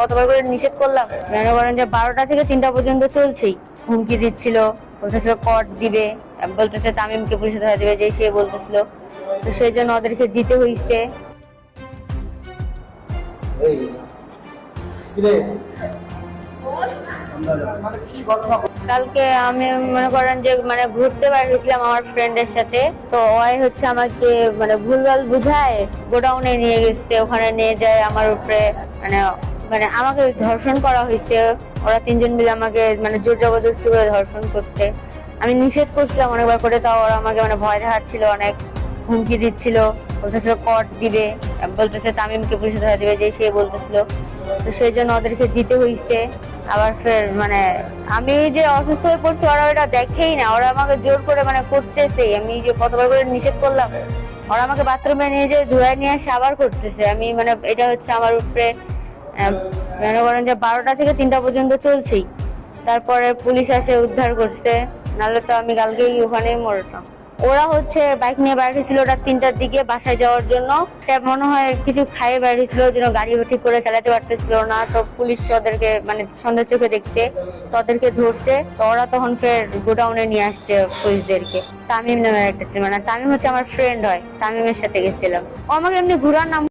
কতবার করে নিষেধ করলাম, মনে করেন যে 12টা থেকে 3টা পর্যন্ত চলছেই। হুমকি দিচ্ছিল, বলতেছিল কট দিবে, বলতেছে তামিমকে পুলিশে ধরা দিবে, যে সে বলতেছিল। তো সেই জন্য ওদেরকে দিতে হইছে। কালকে আমি মনে করেন যে ঘুরতে বের হয়েছিলাম আমার ফ্রেন্ডের সাথে। তো ওই হচ্ছে আমাকে ভুলভাল বুঝায় গোডাউনে নিয়ে গেছে। ওখানে নিয়ে যায় আমার উপরে মানে মানে আমাকে ধর্ষণ করা হয়েছে। ওরা 3জন মিলে আমাকে জোর জবরদস্তি করে ধর্ষণ করছে। আমি নিষেধ করছিলাম অনেকবার করে, তাও ওরা আমাকে ভয় দেখাচ্ছিল, অনেক হুমকি দিচ্ছিল, বলতেছিল কট দিবে, বলতেছে তামিমকে পুলিশে ধরা দিবে, যে সে বলতেছিল। তো সেই জন্য ওদেরকে দিতে হইছে। আবার ফের আমি যে অসুস্থ হয়ে পড়ছি ওরা ওটা দেখেই না, ওরা আমাকে জোর করে করতেছে। আমি যে কতবার করে নিষেধ করলাম, ওরা আমাকে বাথরুমে নিয়ে যে ধুয়ে নিয়ে আসে আবার করতেছে। আমি এটা হচ্ছে আমার উপরে মনে করেন যে 12টা থেকে 3টা পর্যন্ত চলছেই। তারপরে পুলিশ এসে উদ্ধার করছে, নাহলে তো আমি কালকেই ওখানেই মরতাম। ওরা হচ্ছে বাইক নিয়ে বাইরে হয়েছিল ওটা 3টার দিকে বাসায় যাওয়ার জন্য। মনে হয় কিছু খাইয়ে বাইরে হয়েছিল, যেন গাড়ি ঠিক করে চালাতে পারতেছিল না। তো পুলিশ ওদেরকে সন্ধ্যা চোখে দেখছে, তো ওদেরকে ধরছে। তো ওরা তখন ফের গোডাউনে নিয়ে আসছে পুলিশদেরকে। তামিম নামের একটা ছিল, তামিম হচ্ছে আমার ফ্রেন্ড হয়, তামিমের সাথে গেছিলাম। ও আমাকে এমনি ঘুরার নাম